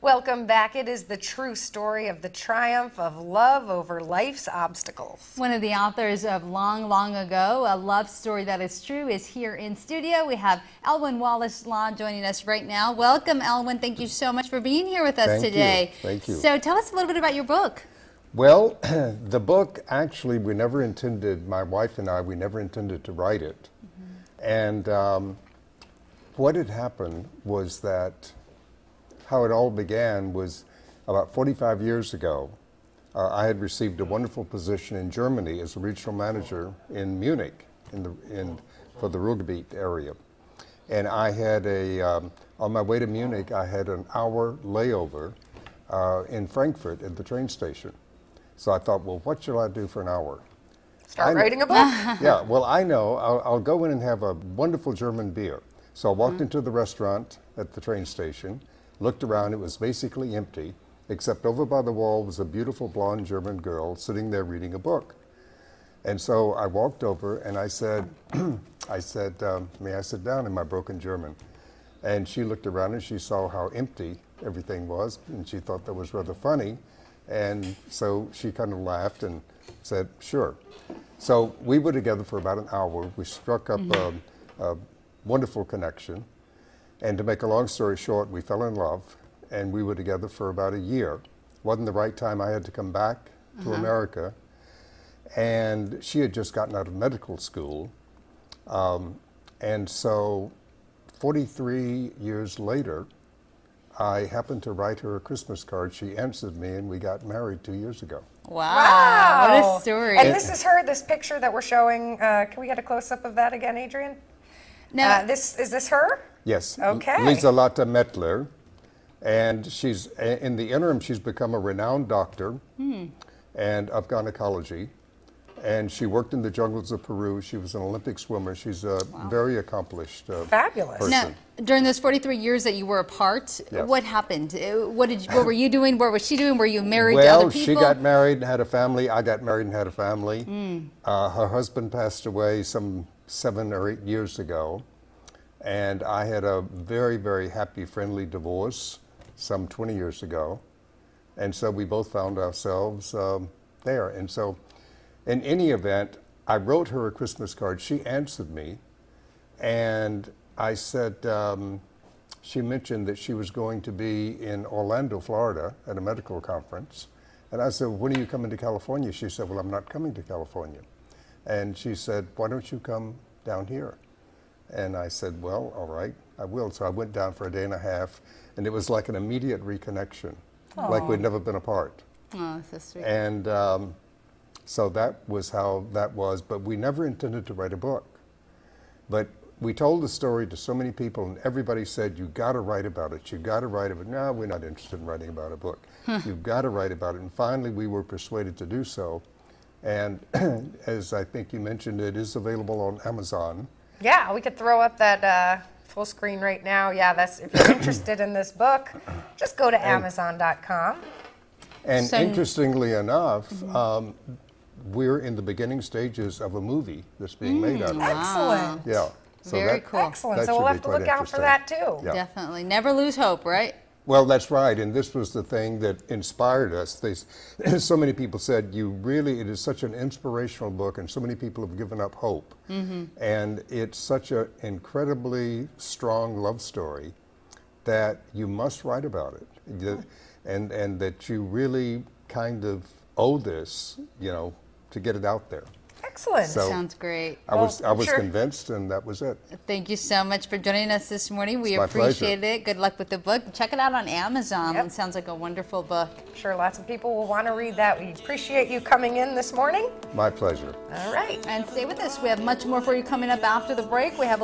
Welcome back. It is the true story of the triumph of love over life's obstacles. One of the authors of Long, Long Ago, A Love Story That Is True, is here in studio. We have Elwyn Wallace-Law joining us right now. Welcome, Elwyn. Thank you so much for being here with us today. Thank you. So tell us a little bit about your book. Well, the book, actually, we never intended, my wife and I, we never intended to write it. And what had happened was that how it all began was about 45 years ago. I had received a wonderful position in Germany as a regional manager in Munich for the Ruhrgebiet area. And I had on my way to Munich, I had an hour layover in Frankfurt at the train station. So I thought, well, what shall I do for an hour? Start writing a book? Yeah, well, I know. I'll go in and have a wonderful German beer. So I walked into the restaurant at the train station, looked around. It was basically empty, except over by the wall was a beautiful blonde German girl sitting there reading a book. And so I walked over and I said, may I sit down, in my broken German? And she looked around and she saw how empty everything was, and she thought that was rather funny. And so she kind of laughed and said, sure. So we were together for about an hour. We struck up a wonderful connection. And to make a long story short, we fell in love, and we were together for about a year. Wasn't the right time. I had to come back to America. And she had just gotten out of medical school. And so 43 years later, I happened to write her a Christmas card. She answered me, and we got married 2 years ago. Wow. What a story. And this is her, this picture that we're showing. Can we get a close-up of that again, Adrian? No. Is this her? Yes. Okay. Lieselotte Mettler. And she's, in the interim, she's become a renowned doctor and of gynecology. And she worked in the jungles of Peru. She was an Olympic swimmer. She's a very accomplished Fabulous. person. Now, during those 43 years that you were apart, what happened? What were you doing? What was she doing? Were you married to other people? Well, she got married and had a family. I got married and had a family. Her husband passed away some 7 or 8 years ago. And I had a very, very happy, friendly divorce some 20 years ago. And so we both found ourselves there. And so in any event, I wrote her a Christmas card. She answered me. And I said, she mentioned that she was going to be in Orlando, Florida at a medical conference. And I said, when are you coming to California? She said, well, I'm not coming to California. And she said, why don't you come down here? And I said, well, all right, I will. So I went down for a day and a half, and it was like an immediate reconnection, like we'd never been apart. Oh, that's so sweet. And so that was how that was, but we never intended to write a book. But we told the story to so many people, and everybody said, you got to write about it. You got to write about it. No, we're not interested in writing about a book. You've got to write about it. And finally, we were persuaded to do so. And as I think you mentioned, it is available on Amazon. Yeah, we could throw up that full screen right now. Yeah, that's if you're interested in this book, just go to Amazon.com. And interestingly enough, we're in the beginning stages of a movie that's being made out of it. Excellent. Yeah. So Very cool. Excellent. So we'll have to look out for that too. Yeah. Definitely. Never lose hope, right? Well, that's right, and this was the thing that inspired us. So many people said, it is such an inspirational book, and so many people have given up hope. And it's such an incredibly strong love story that you must write about it, and that you really kind of owe this, to get it out there. Excellent. So sounds great. I was convinced, and that was it. Thank you so much for joining us this morning. We my appreciate pleasure. it. Good luck with the book. Check it out on Amazon. It sounds like a wonderful book. Sure, lots of people will want to read that. We appreciate you coming in this morning. My pleasure. All right. And stay with us. We have much more for you coming up after the break. We have